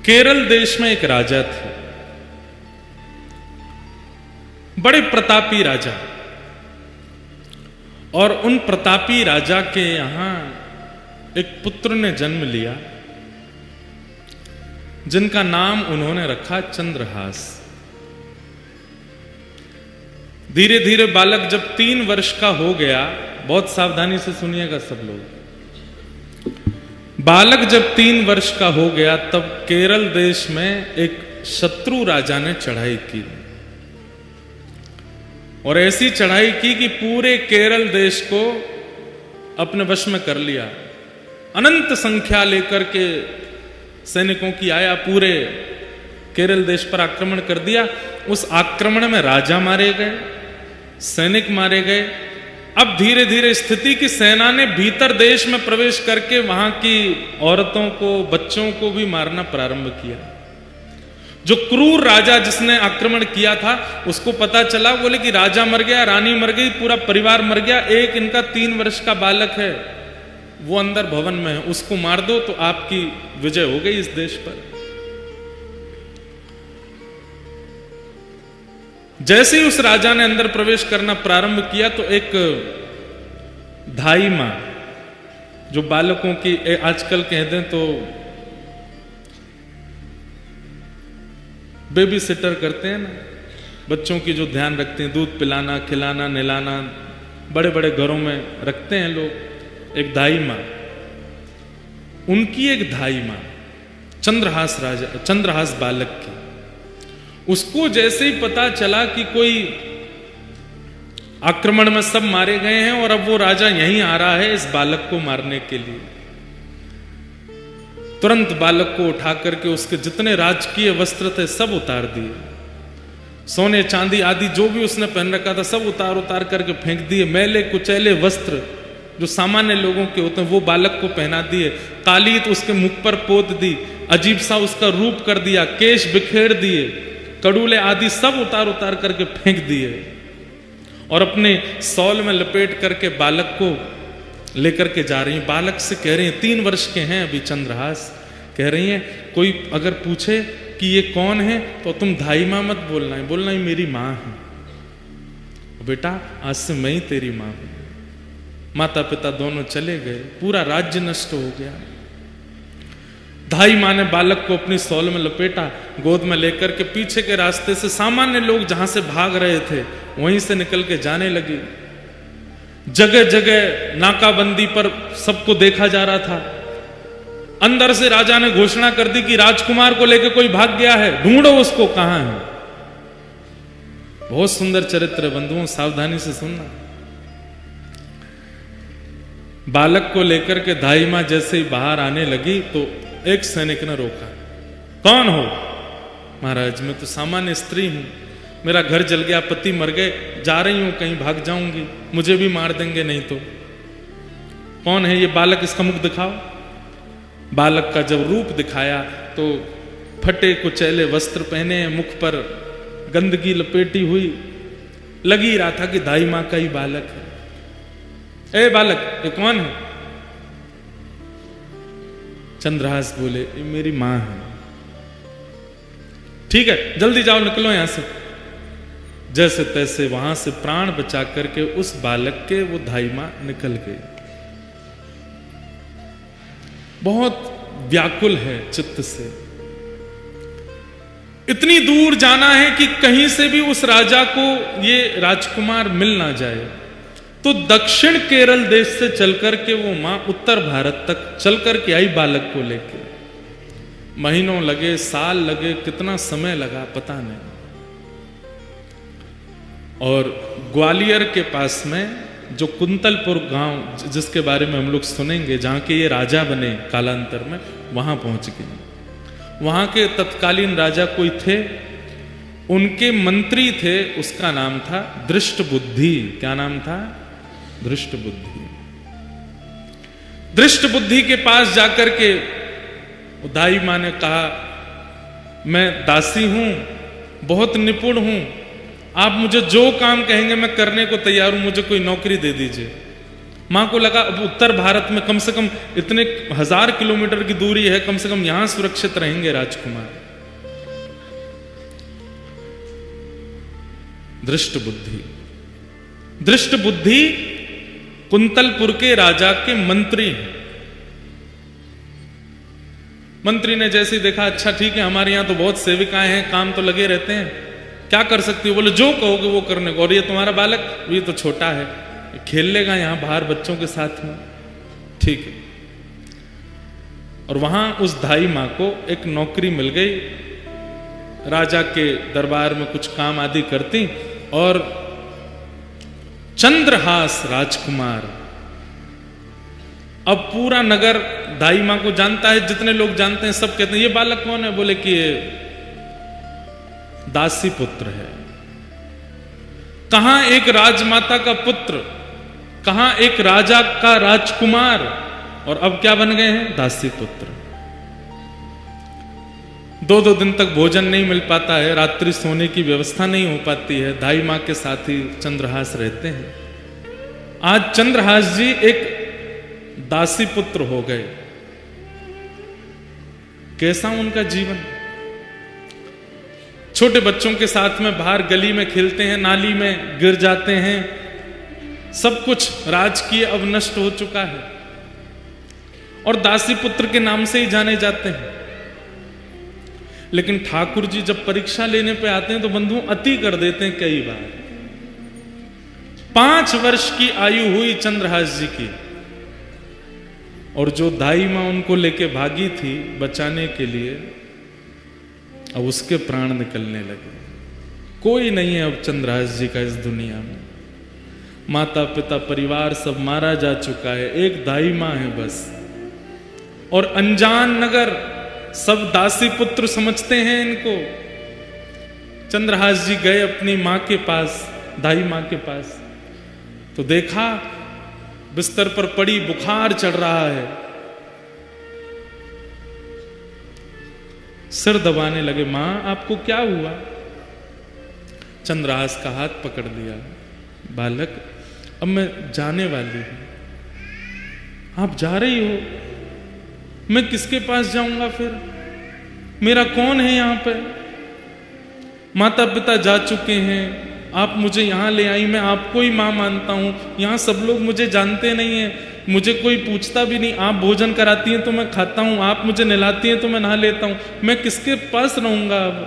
केरल देश में एक राजा थे, बड़े प्रतापी राजा, और उन प्रतापी राजा के यहां एक पुत्र ने जन्म लिया जिनका नाम उन्होंने रखा चंद्रहास। धीरे धीरे बालक जब 3 वर्ष का हो गया, बहुत सावधानी से सुनिएगा सब लोग, बालक जब 3 वर्ष का हो गया तब केरल देश में एक शत्रु राजा ने चढ़ाई की, और ऐसी चढ़ाई की कि पूरे केरल देश को अपने वश में कर लिया। अनंत संख्या लेकर के सैनिकों की आया, पूरे केरल देश पर आक्रमण कर दिया। उस आक्रमण में राजा मारे गए, सैनिक मारे गए। अब धीरे धीरे स्थिति की सेना ने भीतर देश में प्रवेश करके वहां की औरतों को, बच्चों को भी मारना प्रारंभ किया। जो क्रूर राजा जिसने आक्रमण किया था उसको पता चला, बोले कि राजा मर गया, रानी मर गई, पूरा परिवार मर गया, एक इनका 3 वर्ष का बालक है वो अंदर भवन में है, उसको मार दो तो आपकी विजय हो गई इस देश पर। जैसे ही उस राजा ने अंदर प्रवेश करना प्रारंभ किया तो एक धाई मां, जो बालकों की आजकल कह दें तो बेबी सिटर करते हैं ना, बच्चों की जो ध्यान रखते हैं, दूध पिलाना, खिलाना, नहलाना, बड़े बड़े घरों में रखते हैं लोग, एक धाई मां, उनकी एक धाई मां चंद्रहास राजा, चंद्रहास बालक की, उसको जैसे ही पता चला कि कोई आक्रमण में सब मारे गए हैं और अब वो राजा यहीं आ रहा है इस बालक को मारने के लिए, तुरंत बालक को उठा करके उसके जितने राजकीय वस्त्र थे सब उतार दिए, सोने चांदी आदि जो भी उसने पहन रखा था सब उतार करके फेंक दिए। मैले कुचैले वस्त्र जो सामान्य लोगों के होते हैं वो बालक को पहना दिए, कालीत उसके मुख पर पोत दी, अजीब सा उसका रूप कर दिया, केश बिखेर दिए, कड़ूले आदि सब उतार करके फेंक दिए, और अपने सौल में लपेट करके बालक को लेकर के जा रही हैं। बालक से कह रही हैं, 3 वर्ष के हैं अभी चंद्रहास, कह रही हैं कोई अगर पूछे कि ये कौन है तो तुम धाई मां मत बोलना है, बोलना ही मेरी मां है, बेटा आज से मैं ही तेरी मां हूं। माता पिता दोनों चले गए, पूरा राज्य नष्ट हो गया। धाई मां ने बालक को अपनी सौल में लपेटा, गोद में लेकर के पीछे के रास्ते से सामान्य लोग जहां से भाग रहे थे वहीं से निकल के जाने लगी। जगह जगह नाकाबंदी पर सबको देखा जा रहा था। अंदर से राजा ने घोषणा कर दी कि राजकुमार को लेकर कोई भाग गया है, ढूंढो उसको, कहां है। बहुत सुंदर चरित्र बंधुओं, सावधानी से सुनना। बालक को लेकर के धाई मां जैसे ही बाहर आने लगी तो एक सैनिक ने रोका, कौन हो? महाराज मैं तो सामान्य स्त्री हूं, मेरा घर जल गया, पति मर गए, जा रही हूं कहीं, भाग जाऊंगी, मुझे भी मार देंगे नहीं तो। कौन है ये बालक, इसका मुख दिखाओ। बालक का जब रूप दिखाया तो फटे कुचैले वस्त्र पहने, मुख पर गंदगी लपेटी हुई, लग ही रहा था कि धाई मां का ही बालक है। ए बालक ये कौन है? चंद्रहास बोले ये मेरी मां है। ठीक है जल्दी जाओ, निकलो यहां से। जैसे तैसे वहां से प्राण बचा करके उस बालक के वो धाई मां निकल गई। बहुत व्याकुल है चित्त से, इतनी दूर जाना है कि कहीं से भी उस राजा को ये राजकुमार मिल ना जाए। तो दक्षिण केरल देश से चलकर के वो मां उत्तर भारत तक चलकर के आई बालक को लेके। महीनों लगे, साल लगे, कितना समय लगा पता नहीं। और ग्वालियर के पास में जो कुंतलपुर गांव जिसके बारे में हम लोग सुनेंगे, जहां के ये राजा बने कालांतर में, वहां पहुंच गए। वहां के तत्कालीन राजा कोई थे, उनके मंत्री थे, उसका नाम था दृष्टबुद्धि। क्या नाम था? दृष्टबुद्धि। दृष्टबुद्धि के पास जाकर के धाई मां ने कहा, मैं दासी हूं, बहुत निपुण हूं, आप मुझे जो काम कहेंगे मैं करने को तैयार हूं, मुझे कोई नौकरी दे दीजिए। मां को लगा अब उत्तर भारत में कम से कम इतने 1000 किलोमीटर की दूरी है, कम से कम यहां सुरक्षित रहेंगे राजकुमार। दृष्ट बुद्धि, दृष्ट बुद्धि कुंतलपुर के राजा के मंत्री हैं। मंत्री ने जैसे ही देखा, अच्छा ठीक है, हमारे यहां तो बहुत सेविकाएं हैं, काम तो लगे रहते हैं, क्या कर सकती हो? बोले जो कहोगे वो करने को। और ये तुम्हारा बालक, ये तो छोटा है, खेल लेगा यहां बाहर बच्चों के साथ में, ठीक है। और वहां उस धाई मां को एक नौकरी मिल गई, राजा के दरबार में कुछ काम आदि करती। और चंद्रहास राजकुमार, अब पूरा नगर दाई मां को जानता है, जितने लोग जानते हैं सब कहते हैं ये बालक कौन है? बोले कि ये दासी पुत्र है। कहां एक राजमाता का पुत्र, कहां एक राजा का राजकुमार, और अब क्या बन गए हैं? दासी पुत्र। 2-2 दिन तक भोजन नहीं मिल पाता है, रात्रि सोने की व्यवस्था नहीं हो पाती है, दाई मां के साथ ही चंद्रहास रहते हैं। आज चंद्रहास जी एक दासी पुत्र हो गए। कैसा उनका जीवन? छोटे बच्चों के साथ में बाहर गली में खेलते हैं, नाली में गिर जाते हैं, सब कुछ राजकीय अब नष्ट हो चुका है, और दासी पुत्र के नाम से ही जाने जाते हैं। लेकिन ठाकुर जी जब परीक्षा लेने पे आते हैं तो बंधु अति कर देते हैं कई बार। 5 वर्ष की आयु हुई चंद्रहास जी की, और जो दाई मां उनको लेके भागी थी बचाने के लिए, अब उसके प्राण निकलने लगे। कोई नहीं है अब चंद्रहास जी का इस दुनिया में, माता पिता परिवार सब मारा जा चुका है, एक दाई मां है बस। और अनजान नगर सब दासी पुत्र समझते हैं इनको। चंद्रहास जी गए अपनी मां के पास, दाई मां के पास, तो देखा बिस्तर पर पड़ी, बुखार चढ़ रहा है, सिर दबाने लगे। मां आपको क्या हुआ? चंद्रहास का हाथ पकड़ लिया, बालक अब मैं जाने वाली हूं, आप जा रही हो, मैं किसके पास जाऊंगा फिर? मेरा कौन है यहां पे? माता पिता जा चुके हैं, आप मुझे यहां ले आई, मैं आपको ही मां मानता हूं, यहां सब लोग मुझे जानते नहीं है, मुझे कोई पूछता भी नहीं, आप भोजन कराती हैं तो मैं खाता हूं, आप मुझे नहलाती हैं तो मैं नहा लेता हूं, मैं किसके पास रहूंगा अब?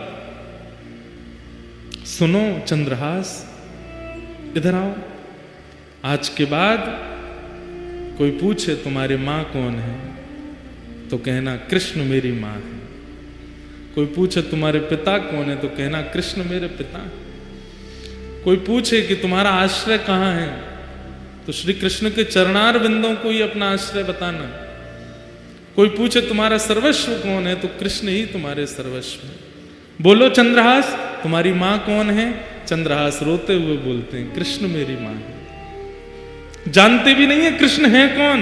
सुनो चंद्रहास, इधर आओ, आज के बाद कोई पूछे तुम्हारी मां कौन है तो कहना कृष्ण मेरी मां है। कोई पूछे तुम्हारे पिता कौन है तो कहना कृष्ण मेरे पिता है। कोई पूछे कि तुम्हारा आश्रय कहां है तो श्री कृष्ण के चरणार बिंदों को ही अपना आश्रय बताना। कोई पूछे तुम्हारा सर्वस्व कौन है तो कृष्ण ही तुम्हारे सर्वस्व है। बोलो चंद्रहास तुम्हारी मां कौन है? चंद्रहास रोते हुए बोलते हैं कृष्ण मेरी मां है। जानते भी नहीं है कृष्ण है कौन,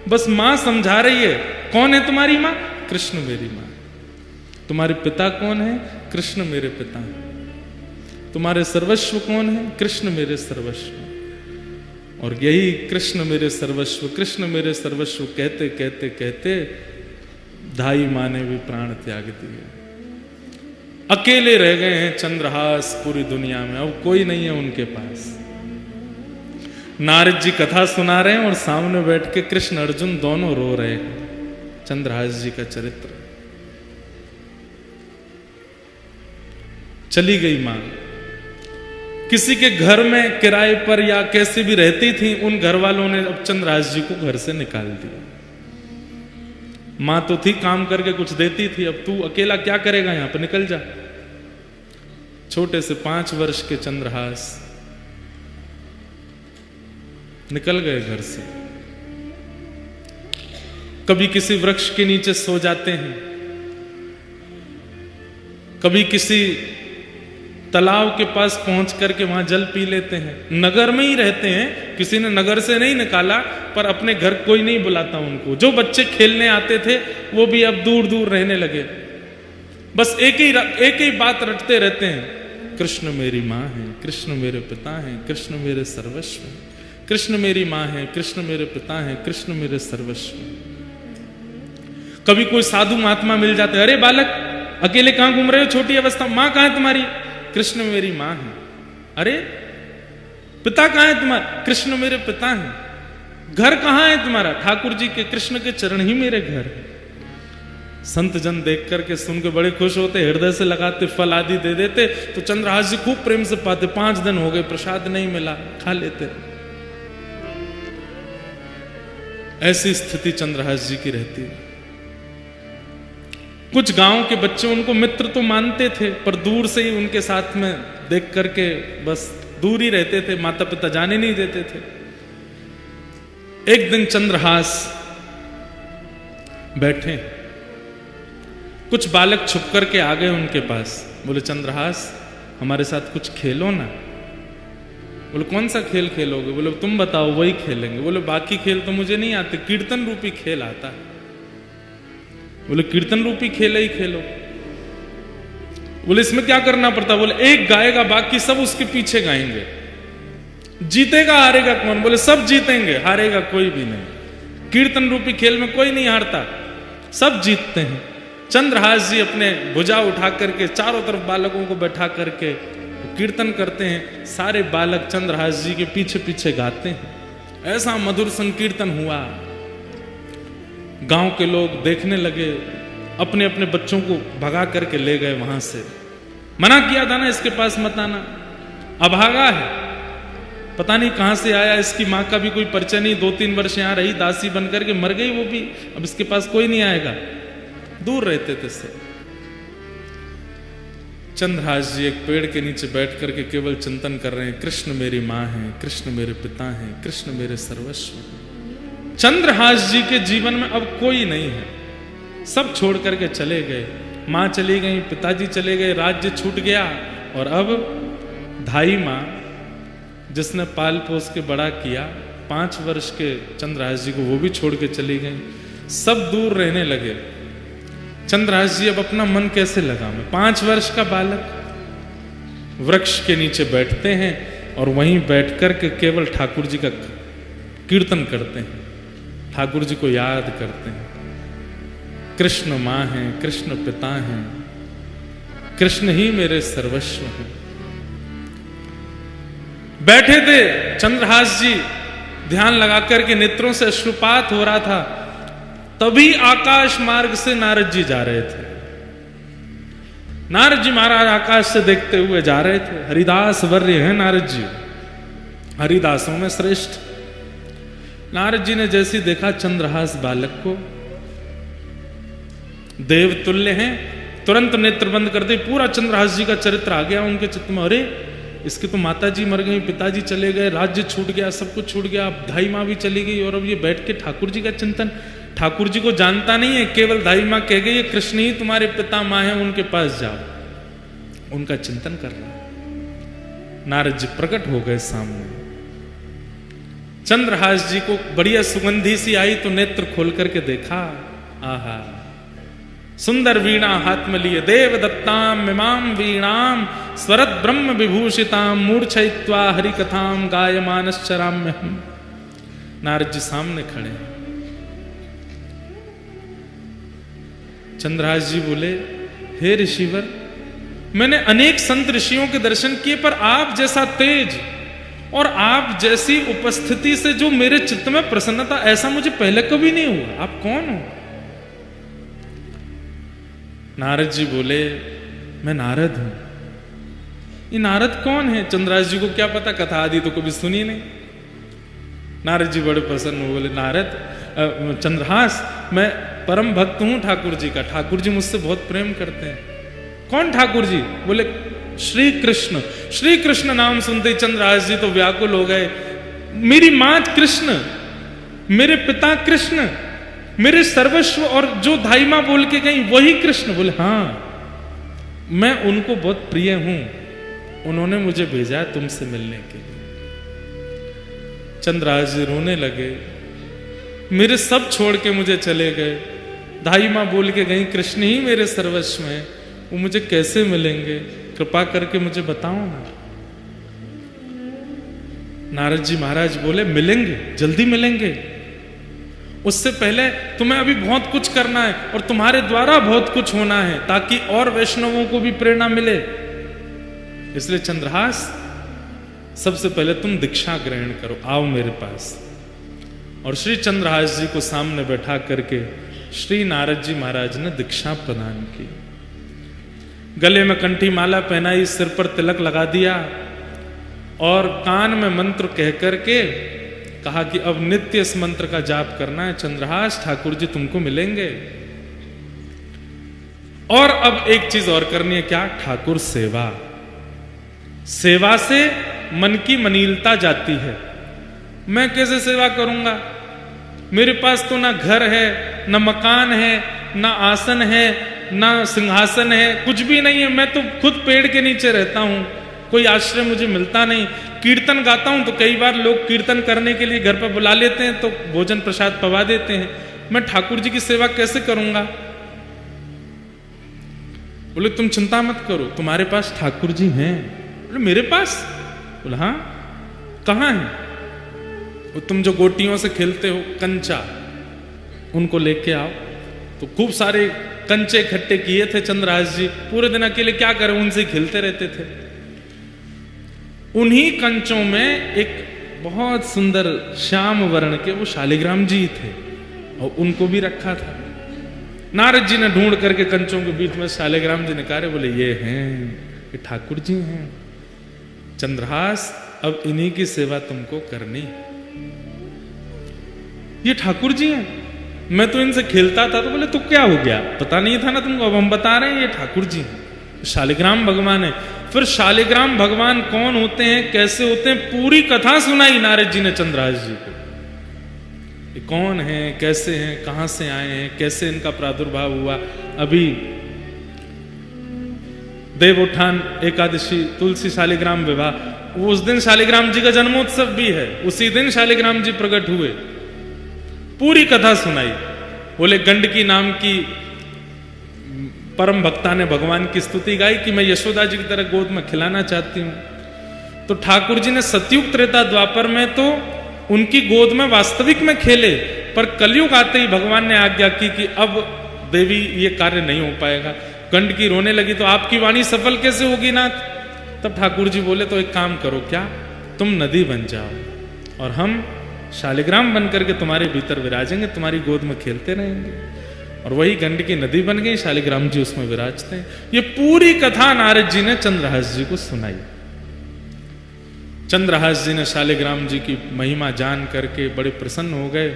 बस मां समझा रही है। कौन है तुम्हारी मां? कृष्ण मेरी मां। तुम्हारे पिता कौन है? कृष्ण मेरे पिता है। तुम्हारे सर्वस्व कौन है? कृष्ण मेरे सर्वस्व। और यही कृष्ण मेरे सर्वस्व, कृष्ण मेरे सर्वस्व कहते कहते कहते धाई मां ने भी प्राण त्याग दिए। अकेले रह गए हैं चंद्रहास पूरी दुनिया में, अब कोई नहीं है उनके पास। नारद जी कथा सुना रहे हैं और सामने बैठ के कृष्ण अर्जुन दोनों रो रहे हैं चंद्रहास जी का चरित्र। चली गई मां, किसी के घर में किराए पर या कैसे भी रहती थी, उन घर वालों ने अब चंद्रहास जी को घर से निकाल दिया। मां तो थी, काम करके कुछ देती थी, अब तू अकेला क्या करेगा यहां पर, निकल जा। छोटे से 5 वर्ष के चंद्रहास निकल गए घर से। कभी किसी वृक्ष के नीचे सो जाते हैं, कभी किसी तालाब के पास पहुंच करके वहां जल पी लेते हैं। नगर में ही रहते हैं, किसी ने नगर से नहीं निकाला, पर अपने घर कोई नहीं बुलाता उनको। जो बच्चे खेलने आते थे वो भी अब दूर दूर रहने लगे, बस एक ही बात रटते रहते हैं, कृष्ण मेरी मां है, कृष्ण मेरे पिता हैं, कृष्ण मेरे सर्वस्व हैं। कृष्ण मेरी माँ है, कृष्ण मेरे पिता हैं, कृष्ण मेरे सर्वस्व। कभी कोई साधु महात्मा मिल जाते, अरे बालक अकेले कहां घूम रहे हो, छोटी अवस्था, माँ कहां है तुम्हारी? कृष्ण मेरी माँ है। अरे पिता कहां है तुम्हारा? कृष्ण मेरे पिता हैं। घर कहां है तुम्हारा? ठाकुर जी के, कृष्ण के चरण ही मेरे घर है। संत जन देख करके सुन के बड़े खुश होते, हृदय से लगाते, फल आदि दे देते। तो चंद्रहास जी खूब प्रेम से पाते। 5 दिन हो गए, प्रसाद नहीं मिला, खा लेते। ऐसी स्थिति चंद्रहास जी की रहती है। कुछ गांव के बच्चे उनको मित्र तो मानते थे, पर दूर से ही उनके साथ में देख करके बस दूर ही रहते थे, माता पिता जाने नहीं देते थे। एक दिन चंद्रहास बैठे, कुछ बालक छुप करके आ गए उनके पास। बोले चंद्रहास हमारे साथ कुछ खेलो ना। बोले कौन सा खेल खेलोगे? बोले तुम बताओ, वही खेलेंगे। बोले बाकी खेल तो मुझे नहीं आते, कीर्तन रूपी खेल आता है। बोले कीर्तन रूपी खेल ही खेलो। बोले इसमें क्या करना पड़ता? बोले एक गाएगा, बाकी सब उसके पीछे गाएंगे। जीतेगा हारेगा कौन? बोले सब जीतेंगे, हारेगा कोई भी नहीं। कीर्तन रूपी खेल में कोई नहीं हारता, सब जीतते हैं। चंद्रहास जी अपने भुजा उठा करके चारों तरफ बालकों को बैठा करके कीर्तन करते हैं। सारे बालक चंद्रहास जी के पीछे पीछे गाते हैं। ऐसा मधुर संकीर्तन हुआ। गांव के लोग देखने लगे, अपने अपने बच्चों को भगा करके ले गए वहां से। मना किया था ना इसके पास मत आना, अभागा है, पता नहीं कहां से आया। इसकी मां का भी कोई परिचय नहीं, 2-3 वर्ष यहां रही, दासी बनकर के मर गई वो भी, अब इसके पास कोई नहीं आएगा। दूर रहते थे सब। चंद्रहास जी एक पेड़ के नीचे बैठ करके केवल चिंतन कर रहे हैं, कृष्ण मेरी माँ है, कृष्ण मेरे पिता हैं, कृष्ण मेरे सर्वस्व हैं। चंद्रहास जी के जीवन में अब कोई नहीं है, सब छोड़ करके चले गए। माँ चली गई, पिताजी चले गए, राज्य छूट गया। और अब धाई माँ जिसने पाल पोस के बड़ा किया, 5 वर्ष के चंद्रहास जी को, वो भी छोड़ के चली गई। सब दूर रहने लगे। चंद्रहास जी अब अपना मन कैसे लगावे? 5 वर्ष का बालक वृक्ष के नीचे बैठते हैं और वहीं बैठकर के केवल ठाकुर जी का कीर्तन करते हैं, ठाकुर जी को याद करते हैं। कृष्ण माँ हैं, कृष्ण पिता हैं, कृष्ण ही मेरे सर्वस्व हैं। बैठे थे चंद्रहास जी, ध्यान लगाकर के नेत्रों से अश्रुपात हो रहा था। तभी आकाश मार्ग से नारद जी जा रहे थे। नारद जी महाराज आकाश से देखते हुए जा रहे थे। हरिदास वर्य हैं नारद जी, हरिदासों में श्रेष्ठ। नारद जी ने जैसे देखा चंद्रहास बालक को, देव तुल्य हैं, तुरंत नेत्र बंद कर दे। पूरा चंद्रहास जी का चरित्र आ गया उनके चित्त में। अरे इसके तो माताजी मर गई, पिताजी चले गए, राज्य छूट गया, सब कुछ छूट गया, अब धाई माँ भी चली गई, और अब ये बैठ के ठाकुर जी का चिंतन। ठाकुर जी को जानता नहीं है, केवल धाई माँ कह गई कृष्ण ही तुम्हारे पिता माँ है, उनके पास जाओ। उनका चिंतन कर रहा। नारद जी प्रकट हो गए सामने। चंद्रहास जी को बढ़िया सुगंधी सी आई तो नेत्र खोल करके देखा। आहा, सुंदर वीणा हाथ में लिए, देव दत्ताम मिमाम वीणाम स्वरत ब्रह्म विभूषिताम मूर्छयित्वा हरि कथाम गायमानश्चराम्य हम। नारद जी सामने खड़े हैं। चंद्रहास जी बोले, हे ऋषिवर, मैंने अनेक संत ऋषियों के दर्शन किए, पर आप जैसा तेज और आप जैसी उपस्थिति से जो मेरे चित्त में प्रसन्नता, ऐसा मुझे पहले कभी नहीं हुआ। आप कौन हो? नारद जी बोले, मैं नारद हूं। ये नारद कौन है? चंद्रहास जी को क्या पता, कथा आदि तो कभी सुनी नहीं। नारद जी बड़े प्रसन्न बोले, नारद चंद्रहास, मैं परम भक्त हूं ठाकुर जी का, ठाकुर जी मुझसे बहुत प्रेम करते हैं। कौन ठाकुर जी? बोले श्री कृष्ण। श्री कृष्ण नाम सुनते ही चंद्रहास जी तो व्याकुल हो गए। मेरी मां कृष्ण, मेरे पिता कृष्ण, मेरे सर्वस्व, और जो धाई मां बोल के गई वही कृष्ण। बोले हाँ, मैं उनको बहुत प्रिय हूं, उन्होंने मुझे भेजा है तुमसे मिलने के लिए। चंद्रहास जी रोने लगे, मेरे सब छोड़ के मुझे चले गए, धाई मां बोल के गई कृष्ण ही मेरे सर्वस्व हैं, वो मुझे कैसे मिलेंगे? कृपा करके मुझे बताओ ना। नारद जी महाराज बोले मिलेंगे, जल्दी मिलेंगे, उससे पहले तुम्हें अभी बहुत कुछ करना है और तुम्हारे द्वारा बहुत कुछ होना है ताकि और वैष्णवों को भी प्रेरणा मिले। इसलिए चंद्रहास, सबसे पहले तुम दीक्षा ग्रहण करो, आओ मेरे पास। और श्री चंद्रहास जी को सामने बैठा करके श्री नारद जी महाराज ने दीक्षा प्रदान की। गले में कंठी माला पहनाई, सिर पर तिलक लगा दिया और कान में मंत्र कह करके कहा कि अब नित्य इस मंत्र का जाप करना है। चंद्रहास, ठाकुर जी तुमको मिलेंगे। और अब एक चीज और करनी है, क्या? ठाकुर सेवा। सेवा से मन की मनीलता जाती है। मैं कैसे सेवा करूंगा? मेरे पास तो ना घर है, ना मकान है, ना आसन है, ना सिंहासन है, कुछ भी नहीं है। मैं तो खुद पेड़ के नीचे रहता हूं, कोई आश्रय मुझे मिलता नहीं। कीर्तन गाता हूं तो कई बार लोग कीर्तन करने के लिए घर पर बुला लेते हैं तो भोजन प्रसाद पवा देते हैं। मैं ठाकुर जी की सेवा कैसे करूंगा? बोले तुम चिंता मत करो, तुम्हारे पास ठाकुर जी हैं। बोले मेरे पास? बोले हाँ। कहाँ है? तुम जो गोटियों से खेलते हो, कंचा, उनको लेके आओ। तो खूब सारे कंचे इकट्ठे किए थे चंद्रहास जी, पूरे दिन अकेले क्या करें, उनसे खेलते रहते थे। उन्हीं कंचों में एक बहुत सुंदर श्याम वर्ण के वो शालिग्राम जी थे और उनको भी रखा था। नारद जी ने ढूंढ करके कंचों के बीच में शालिग्राम जी निकाले, बोले ये हैं, ये ठाकुर जी हैं। चंद्रहास, अब इन्हीं की सेवा तुमको करनी। ये ठाकुर जी हैं, मैं तो इनसे खेलता था। तो बोले तो क्या हो गया, पता नहीं था ना तुमको? अब हम बता रहे हैं, ये ठाकुर जी हैं, शालिग्राम भगवान है। फिर शालिग्राम भगवान कौन होते हैं, कैसे होते हैं, पूरी कथा सुनाई नारद जी ने चंद्रहास जी को। ये कौन है, कैसे हैं, कहां से आए हैं, कैसे इनका प्रादुर्भाव हुआ। अभी देवोत्थान एकादशी, तुलसी शालिग्राम विवाह, वो उस दिन शालिग्राम जी का जन्मोत्सव भी है, उसी दिन शालिग्राम जी प्रकट हुए। पूरी कथा सुनाई। बोले गंडकी नाम की परम भक्ता ने भगवान की स्तुति गाई कि मैं यशोदा जी की तरह गोद में खिलाना चाहती हूं। तो ठाकुर जी ने सतयुग त्रेता द्वापर में तो उनकी गोद में वास्तविक में खेले, पर कलयुग आते ही भगवान ने आज्ञा की कि अब देवी ये कार्य नहीं हो पाएगा। गंडकी रोने लगी तो आपकी वाणी सफल कैसे होगी नाथ? तब ठाकुर जी बोले तो एक काम करो, क्या? तुम नदी बन जाओ और हम शालिग्राम बन करके तुम्हारे भीतर विराजेंगे, तुम्हारी गोद में खेलते रहेंगे। और वही गंडकी नदी बन गई, शालिग्राम जी उसमें विराजते हैं। ये पूरी कथा नारद जी ने चंद्रहास जी को सुनाई। चंद्रहास जी ने शालिग्राम जी की महिमा जान करके बड़े प्रसन्न हो गए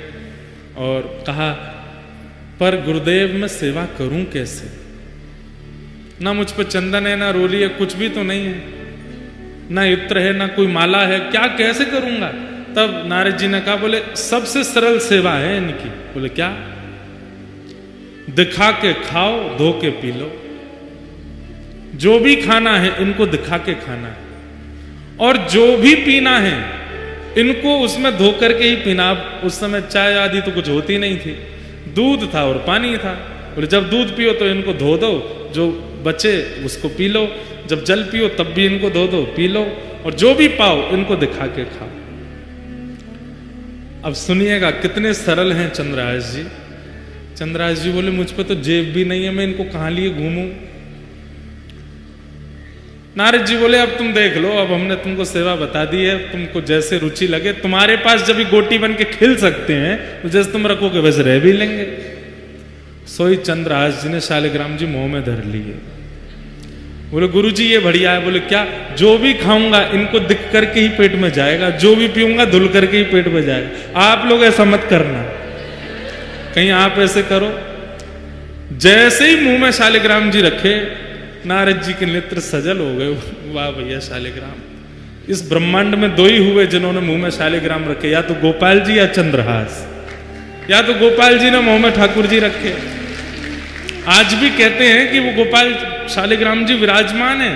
और कहा, पर गुरुदेव मैं सेवा करूं कैसे? ना मुझ पर चंदन है, ना रोली है, कुछ भी तो नहीं है, ना इत्र है, ना कोई माला है, क्या कैसे करूंगा? तब नारद जी ने कहा, बोले सबसे सरल सेवा है इनकी। बोले क्या? दिखा के खाओ, धो के पी लो। जो भी खाना है इनको दिखा के खाना है, और जो भी पीना है इनको उसमें धो करके ही पीना। अब उस समय चाय आदि तो कुछ होती नहीं थी, दूध था और पानी था। बोले जब दूध पियो तो इनको धो दो, जो बचे उसको पी लो, जब जल पियो तब भी इनको धो दो, पी लो, और जो भी पाओ इनको दिखा के खाओ। अब सुनिएगा कितने सरल हैं चंद्रहास जी। चंद्रहास जी बोले मुझ पर तो जेब भी नहीं है, मैं इनको कहां लिए घूमूं? नारद जी बोले अब तुम देख लो, अब हमने तुमको सेवा बता दी है, तुमको जैसे रुचि लगे। तुम्हारे पास जब गोटी बन के खिल सकते हैं तो जैसे तुम रखोगे वैसे रह भी लेंगे। सोई चंद्रहास जी ने शालिग्राम जी मुंह में धर लिए। बोले गुरु जी ये बढ़िया है। बोले क्या? जो भी खाऊंगा इनको दिख करके ही पेट में जाएगा, जो भी पीऊंगा धुल करके ही पेट में जाएगा। आप लोग ऐसा मत करना, कहीं आप ऐसे करो। जैसे ही मुंह में शालिग्राम जी रखे, नारद जी के नेत्र सजल हो गए। वाह भैया शालिग्राम, इस ब्रह्मांड में दो ही हुए जिन्होंने मुंह में शालिग्राम रखे, या तो गोपाल जी या चंद्रहास। या तो गोपाल जी ने मुंह में ठाकुर जी रखे। आज भी कहते हैं कि वो गोपाल शालिग्राम जी विराजमान है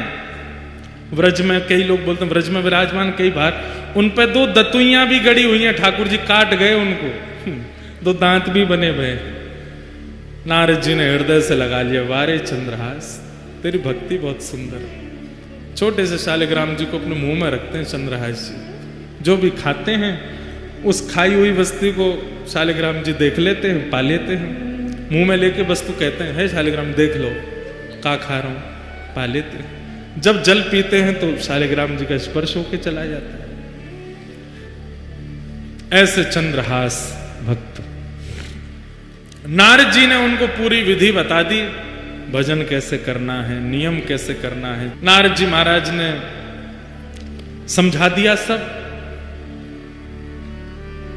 व्रज में। कई लोग बोलते हैं व्रज में विराजमान, कई बार उन पे दो दतुइयां भी गड़ी हुई हैं, ठाकुर जी काट गए उनको, दो दांत भी बने हुए। नारद जी ने हृदय से लगा लिया, वारे चंद्रहास तेरी भक्ति बहुत सुंदर है। छोटे से शालिग्राम जी को अपने मुंह में रखते हैं चंद्रहास जी, जो भी खाते हैं उस खाई हुई वस्तु को शालिग्राम जी देख लेते हैं, पा लेते हैं, मुंह में लेके वस्तु कहते हैं, है शालिग्राम देख लो का खा रहा हूं, पा लेते हैं। जब जल पीते हैं तो शालिग्राम जी का स्पर्श होके चला जाता है। ऐसे चंद्रहास भक्त। नारद जी ने उनको पूरी विधि बता दी, भजन कैसे करना है, नियम कैसे करना है। नारद जी महाराज ने समझा दिया सब,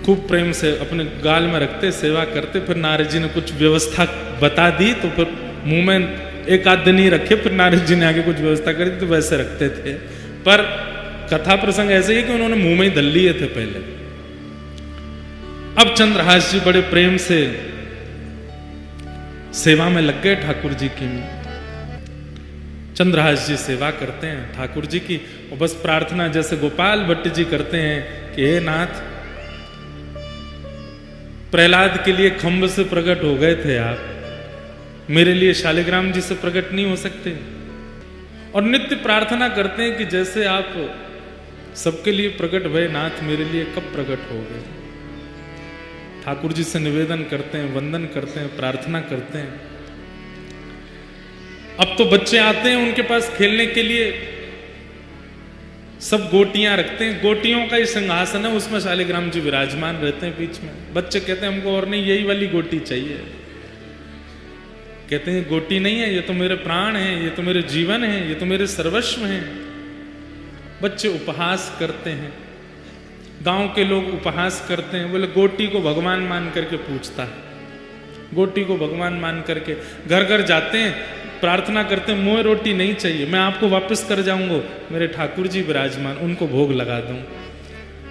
खूब प्रेम से अपने गाल में रखते, सेवा करते। फिर नारद जी ने कुछ व्यवस्था बता दी, तो फिर मुंह में एक आध दिन ही रखे, फिर नारद जी ने आगे कुछ व्यवस्था कर दी, तो वैसे रखते थे। पर कथा प्रसंग ऐसे ही कि उन्होंने मुंह में ही धल लिए थे पहले। अब चंद्रहास जी बड़े प्रेम से सेवा में लग गए ठाकुर जी की। चंद्रहास जी सेवा करते हैं ठाकुर जी की, और बस प्रार्थना जैसे गोपाल भट्ट जी करते हैं कि हे नाथ, प्रहलाद के लिए खंभ से प्रकट हो गए थे आप, मेरे लिए शालिग्राम जी से प्रकट नहीं हो सकते। और नित्य प्रार्थना करते हैं कि जैसे आप सबके लिए प्रकट भय नाथ, मेरे लिए कब प्रकट हो गए। ठाकुर जी से निवेदन करते हैं, वंदन करते हैं, प्रार्थना करते हैं। अब तो बच्चे आते हैं उनके पास खेलने के लिए, सब गोटियां रखते हैं, गोटियों का ही सिंहासन है, उसमें शालिग्राम जी विराजमान रहते हैं बीच में। बच्चे कहते हैं हमको और नहीं, यही वाली गोटी चाहिए। कहते हैं गोटी नहीं है, ये तो मेरे प्राण हैं, ये तो मेरे जीवन है, ये तो मेरे सर्वस्व हैं। बच्चे उपहास करते हैं, गांव के लोग उपहास करते हैं, बोले गोटी को भगवान मान करके पूछता है, गोटी को भगवान मान करके। घर घर जाते हैं, प्रार्थना करते हैं, मोए रोटी नहीं चाहिए, मैं आपको वापस कर जाऊंगा, मेरे ठाकुर जी विराजमान, उनको भोग लगा दूं।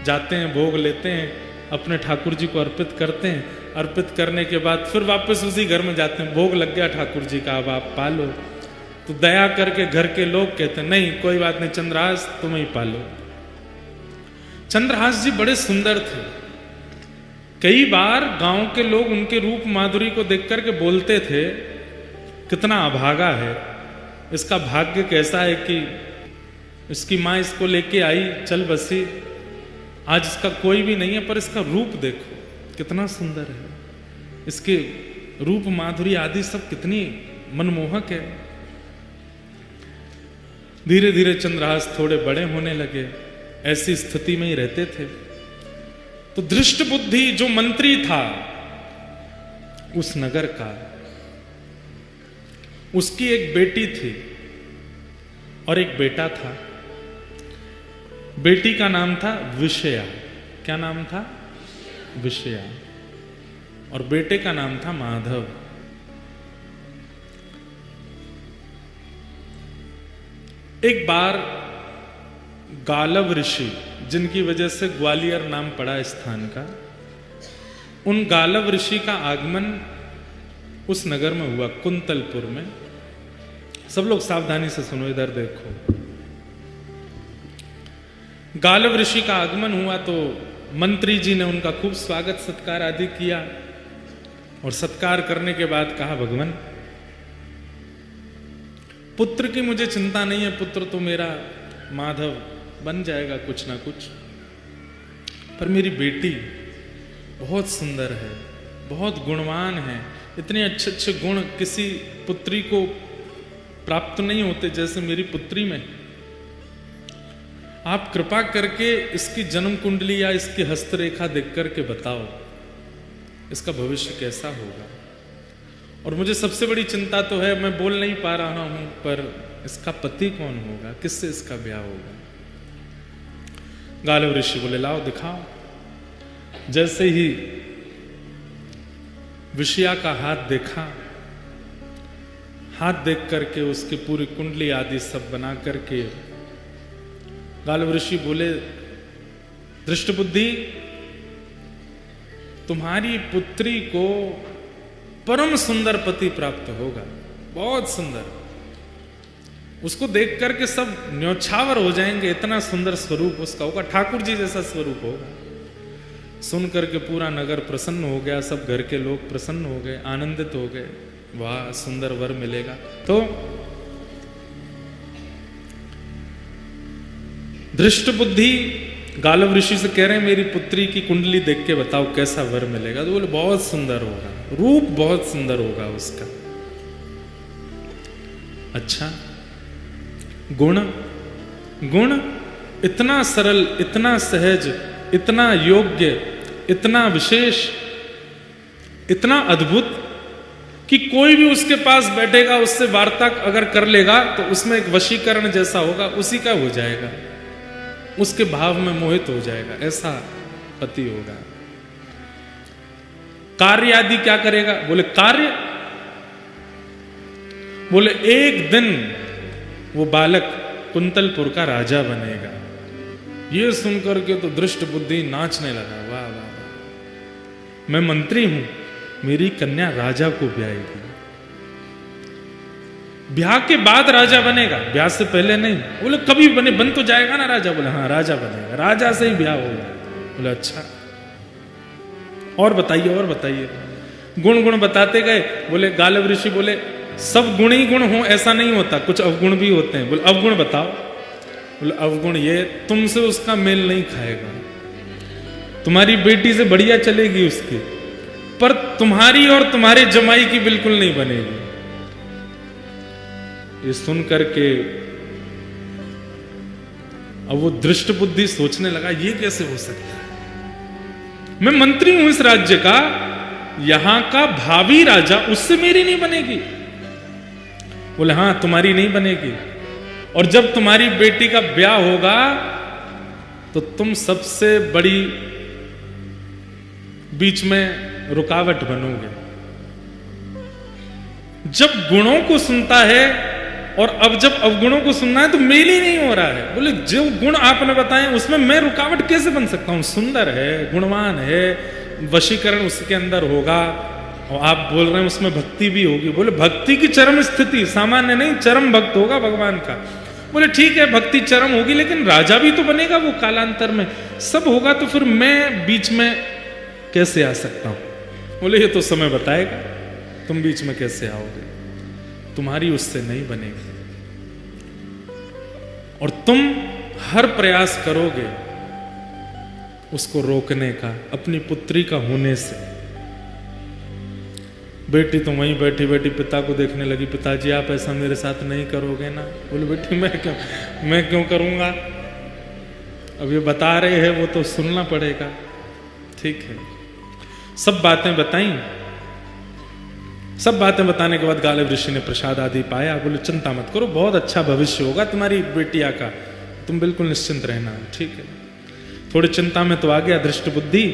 जाते हैं, भोग लेते हैं, अपने ठाकुर जी को अर्पित करते हैं। अर्पित करने के बाद फिर वापस उसी घर में जाते हैं, भोग लग गया ठाकुर जी का, अब आप पालो। तो दया करके घर के लोग कहते हैं नहीं कोई बात नहीं चंद्रहास, तुम ही पालो। चंद्रहास जी बड़े सुंदर थे। कई बार गांव के लोग उनके रूप माधुरी को देख करके बोलते थे, कितना अभागा है, इसका भाग्य कैसा है कि इसकी माँ इसको लेके आई, चल बसी, आज इसका कोई भी नहीं है, पर इसका रूप देखो कितना सुंदर है, इसके रूप माधुरी आदि सब कितनी मनमोहक है। धीरे धीरे चंद्रहास थोड़े बड़े होने लगे, ऐसी स्थिति में ही रहते थे। तो धृष्ट बुद्धि जो मंत्री था उस नगर का, उसकी एक बेटी थी और एक बेटा था। बेटी का नाम था विषया। क्या नाम था? विषया। और बेटे का नाम था माधव। एक बार गालव ऋषि, जिनकी वजह से ग्वालियर नाम पड़ा स्थान का, उन गालव ऋषि का आगमन उस नगर में हुआ, कुंतलपुर में। सब लोग सावधानी से सुनो, इधर देखो। गालव ऋषि का आगमन हुआ तो मंत्री जी ने उनका खूब स्वागत सत्कार आदि किया, और सत्कार करने के बाद कहा, भगवान पुत्र की मुझे चिंता नहीं है, पुत्र तो मेरा माधव बन जाएगा कुछ ना कुछ, पर मेरी बेटी बहुत सुंदर है, बहुत गुणवान है, इतने अच्छे अच्छे गुण किसी पुत्री को प्राप्त नहीं होते जैसे मेरी पुत्री में। आप कृपा करके इसकी जन्म कुंडली या इसकी हस्तरेखा देख करके बताओ इसका भविष्य कैसा होगा। और मुझे सबसे बड़ी चिंता तो है, मैं बोल नहीं पा रहा हूं, पर इसका पति कौन होगा, किससे इसका ब्याह होगा। गालव ऋषि बोले लाओ दिखाओ। जैसे ही विषया का हाथ देखा, हाथ देख करके उसकी पूरी कुंडली आदि सब बना करके गालव ऋषि बोले, धृष्ट बुद्धि, तुम्हारी पुत्री को परम सुंदर पति प्राप्त होगा, बहुत सुंदर। उसको देख करके सब न्योछावर हो जाएंगे, इतना सुंदर स्वरूप उसका होगा, ठाकुर जी जैसा स्वरूप होगा। सुन करके पूरा नगर प्रसन्न हो गया, सब घर के लोग प्रसन्न हो गए, आनंदित हो गए, वाह सुंदर वर मिलेगा। तो धृष्ट बुद्धि गालव ऋषि से कह रहे हैं मेरी पुत्री की कुंडली देख के बताओ कैसा वर मिलेगा। तो बोले बहुत सुंदर होगा, रूप बहुत सुंदर होगा उसका। अच्छा, गुण? गुण इतना सरल, इतना सहज, इतना योग्य, इतना विशेष, इतना अद्भुत कि कोई भी उसके पास बैठेगा, उससे वार्ता अगर कर लेगा तो उसमें एक वशीकरण जैसा होगा, उसी का हो जाएगा, उसके भाव में मोहित हो जाएगा, ऐसा पति होगा। कार्य आदि क्या करेगा? बोले कार्य, बोले एक दिन वो बालक कुंतलपुर का राजा बनेगा। ये सुनकर के तो दृष्ट बुद्धि नाचने लगा, वाह वाह वाह, मैं मंत्री हूं, मेरी कन्या राजा को ब्याहेगी। ब्याह के बाद राजा बनेगा, ब्याह से पहले नहीं। बोले कभी बन तो जाएगा ना राजा? बोले हाँ राजा बनेगा, राजा से ही ब्याह होगा। बोले अच्छा, और बताइए और बताइए। गुण गुण बताते गए। बोले गालव ऋषि बोले सब गुण ही गुण हो ऐसा नहीं होता, कुछ अवगुण भी होते हैं। बोले अवगुण बताओ। बोले अवगुण ये, तुमसे उसका मेल नहीं खाएगा, तुम्हारी बेटी से बढ़िया चलेगी उसकी, पर तुम्हारी और तुम्हारे जमाई की बिल्कुल नहीं बनेगी। ये सुन करके अब वो दृष्ट बुद्धि सोचने लगा ये कैसे हो सकता है, मैं मंत्री हूं इस राज्य का, यहां का भावी राजा, उससे मेरी नहीं बनेगी। बोले हां तुम्हारी नहीं बनेगी, और जब तुम्हारी बेटी का ब्याह होगा तो तुम सबसे बड़ी बीच में रुकावट बनोगे। जब गुणों को सुनता है और अब जब अवगुणों को सुनना है तो मेल ही नहीं हो रहा है। बोले जो गुण आपने बताए उसमें मैं रुकावट कैसे बन सकता हूं? सुंदर है, गुणवान है, वशीकरण उसके अंदर होगा, और आप बोल रहे हैं उसमें भक्ति भी होगी। बोले भक्ति की चरम स्थिति, सामान्य नहीं, चरम भक्त होगा भगवान का। बोले ठीक है भक्ति चरम होगी, लेकिन राजा भी तो बनेगा वो कालांतर में, सब होगा, तो फिर मैं बीच में कैसे आ सकता हूं? बोले ये तो समय बताएगा, तुम बीच में कैसे आओगे, तुम्हारी उससे नहीं बनेगी, और तुम हर प्रयास करोगे उसको रोकने का, अपनी पुत्री का होने से। बेटी तो वहीं बैठी बैठी पिता को देखने लगी, पिताजी आप ऐसा मेरे साथ नहीं करोगे ना? बोले बेटी मैं क्यों करूंगा, अब ये बता रहे हैं वो तो सुनना पड़ेगा। ठीक है, सब बातें बताई। सब बातें बताने के बाद गालव ऋषि ने प्रसाद आदि पाया। बोले चिंता मत करो, बहुत अच्छा भविष्य होगा तुम्हारी बेटिया का, तुम बिल्कुल निश्चिंत रहना। ठीक है, थोड़ी चिंता में तो आ गया दृष्ट बुद्धि।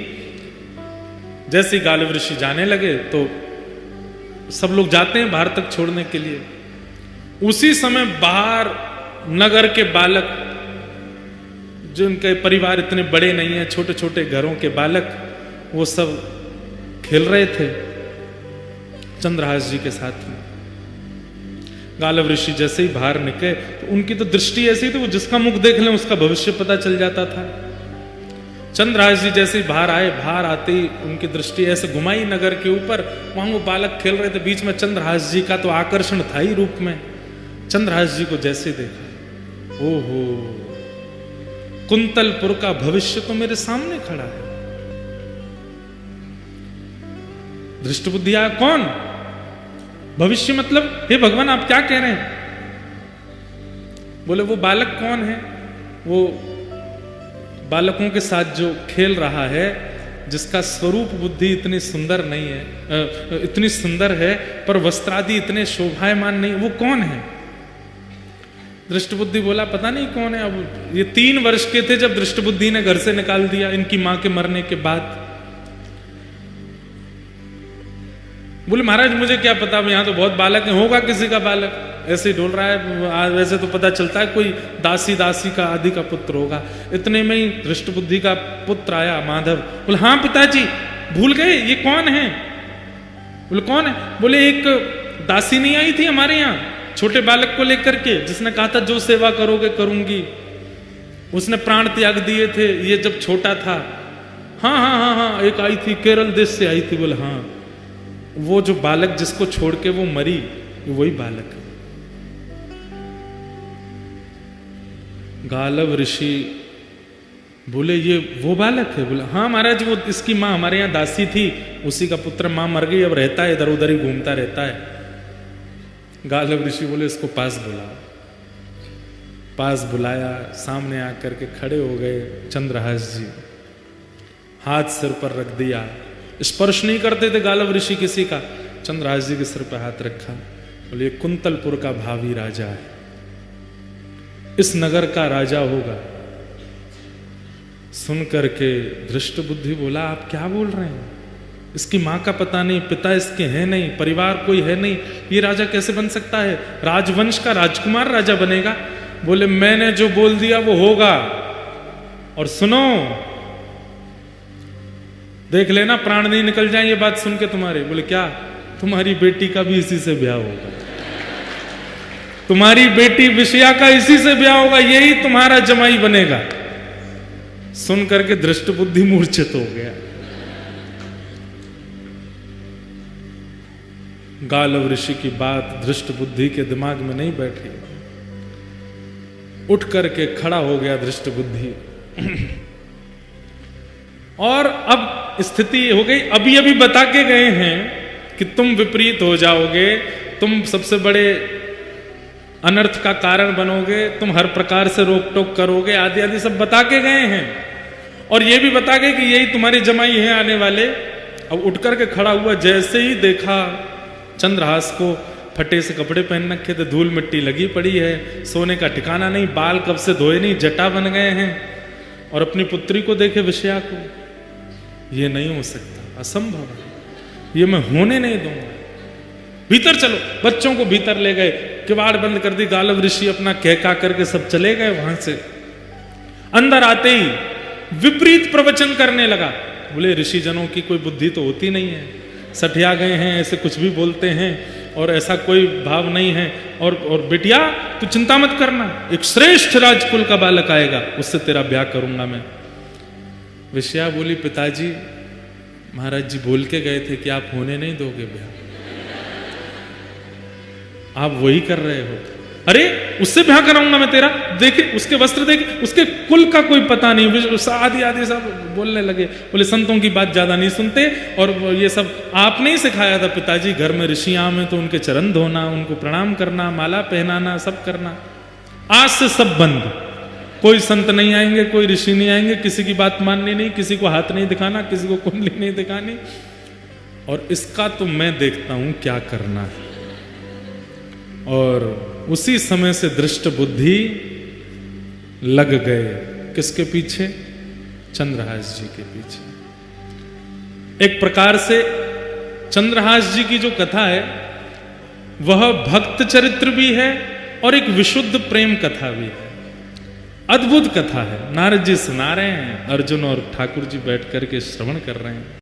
जैसे ही गालव ऋषि जाने लगे तो सब लोग जाते हैं बाहर तक छोड़ने के लिए। उसी समय बाहर नगर के बालक, जिनके परिवार इतने बड़े नहीं है, छोटे छोटे घरों के बालक, वो सब खेल रहे थे चंद्रहास जी के साथ में। गालव ऋषि जैसे ही बाहर निकले तो उनकी तो दृष्टि ऐसी थी, वो जिसका मुख देख लें उसका भविष्य पता चल जाता था। चंद्रहास जी जैसे ही बाहर आए, बाहर आते ही उनकी दृष्टि ऐसे घुमाई नगर के ऊपर, वहां वो बालक खेल रहे थे, बीच में चंद्रहास जी का तो आकर्षण था ही रूप में। चंद्रहास जी को जैसे देखा, ओहो कुंतलपुर का भविष्य तो मेरे सामने खड़ा है। दृष्ट बुद्धि आया, कौन भविष्य मतलब? हे भगवान आप क्या कह रहे हैं? बोले वो बालक कौन है? वो बालकों के साथ जो खेल रहा है, जिसका स्वरूप बुद्धि इतनी सुंदर नहीं है, इतनी सुंदर है पर वस्त्रादि इतने शोभायमान नहीं, वो कौन है? दृष्ट बुद्धि बोला पता नहीं कौन है। अब ये 3 वर्ष के थे जब दृष्ट बुद्धि ने घर से निकाल दिया इनकी मां के मरने के बाद। बोले महाराज मुझे क्या पता, यहां तो बहुत बालक है, होगा किसी का बालक, ऐसे ही डोल रहा है, आज वैसे तो पता चलता है कोई दासी का आदि का पुत्र होगा। इतने में ही दृष्ट बुद्धि का पुत्र आया माधव। बोले हाँ पिताजी भूल गए, ये कौन है? बोले कौन है? बोले एक दासी नहीं आई थी हमारे यहाँ छोटे बालक को लेकर के, जिसने कहा था जो सेवा करोगे करूंगी, उसने प्राण त्याग दिए थे ये जब छोटा था। हाँ हाँ हाँ हाँ, एक आई थी, केरल देश से आई थी। बोले हाँ, वो जो बालक जिसको छोड़ के वो मरी, वही बालक है। गालव ऋषि बोले ये वो बालक है? बोले हाँ महाराज, वो इसकी माँ हमारे यहाँ दासी थी, उसी का पुत्र, माँ मर गई, अब रहता है इधर उधर ही घूमता रहता है। गालव ऋषि बोले इसको पास बुलाओ। पास बुलाया, सामने आकर के खड़े हो गए चंद्रहास जी, हाथ सिर पर रख दिया। स्पर्श नहीं करते थे गालव ऋषि किसी का, चंद्रहास जी के सिर पर हाथ रखा। बोले कुंतलपुर का भावी राजा है, इस नगर का राजा होगा। सुन करके धृष्ट बुद्धि बोला आप क्या बोल रहे हैं? इसकी मां का पता नहीं, पिता इसके हैं नहीं, परिवार कोई है नहीं, ये राजा कैसे बन सकता है? राजवंश का राजकुमार राजा बनेगा? बोले मैंने जो बोल दिया वो होगा। और सुनो, देख लेना प्राण नहीं निकल जाए ये बात सुन के तुम्हारे। बोले क्या? तुम्हारी बेटी का भी इसी से ब्याह होगा, तुम्हारी बेटी विषया का इसी से ब्याह होगा, यही तुम्हारा जमाई बनेगा। सुन करके धृष्ट बुद्धि मूर्छित हो गया। गालव ऋषि की बात धृष्ट बुद्धि के दिमाग में नहीं बैठी। उठ करके खड़ा हो गया धृष्ट बुद्धि। और अब स्थिति हो गई, अभी अभी बता के गए हैं कि तुम विपरीत हो जाओगे, तुम सबसे बड़े अनर्थ का कारण बनोगे, तुम हर प्रकार से रोक टोक करोगे, आदि आदि सब बता के गए हैं। और ये भी बता गए कि यही तुम्हारे जमाई हैं आने वाले। अब उठ करके खड़ा हुआ, जैसे ही देखा चंद्रहास को, फटे से कपड़े पहन रखे थे, धूल मिट्टी लगी पड़ी है, सोने का ठिकाना नहीं, बाल कब से धोए नहीं, जटा बन गए हैं। और अपनी पुत्री को देखे विषया को, ये नहीं हो सकता, असंभव है, ये मैं होने नहीं दूंगा। भीतर चलो, बच्चों को भीतर ले गए, किवाड़ बंद कर दी। गालव ऋषि अपना कहका करके सब चले गए वहां से। अंदर आते ही विपरीत प्रवचन करने लगा। बोले ऋषि जनों की कोई बुद्धि तो होती नहीं है, सठिया गए हैं, ऐसे कुछ भी बोलते हैं और ऐसा कोई भाव नहीं है। और बेटिया तू चिंता मत करना, एक श्रेष्ठ राजकुल का बालक आएगा, उससे तेरा ब्याह करूंगा मैं। विषया बोली पिताजी, महाराज जी बोल के गए थे कि आप होने नहीं दोगे ब्याह, आप वही कर रहे हो। अरे उससे ब्याह कराऊंगा मैं तेरा, देखे उसके वस्त्र, देखे उसके कुल का कोई पता नहीं, आदि आदि सब बोलने लगे। बोले संतों की बात ज्यादा नहीं सुनते, और ये सब आपने ही सिखाया था पिताजी, घर में ऋषियां में तो उनके चरण धोना, उनको प्रणाम करना, माला पहनाना, सब करना। आज से सब बंद, कोई संत नहीं आएंगे, कोई ऋषि नहीं आएंगे, किसी की बात माननी नहीं, किसी को हाथ नहीं दिखाना, किसी को कुंडली नहीं दिखानी, और इसका तो मैं देखता हूं क्या करना है। और उसी समय से दृष्ट बुद्धि लग गए किसके पीछे? चंद्रहास जी के पीछे। एक प्रकार से चंद्रहास जी की जो कथा है वह भक्त चरित्र भी है और एक विशुद्ध प्रेम कथा भी है। अद्भुत कथा है। नारद जी सुना रहे हैं, अर्जुन और ठाकुर जी बैठ करके श्रवण कर रहे हैं।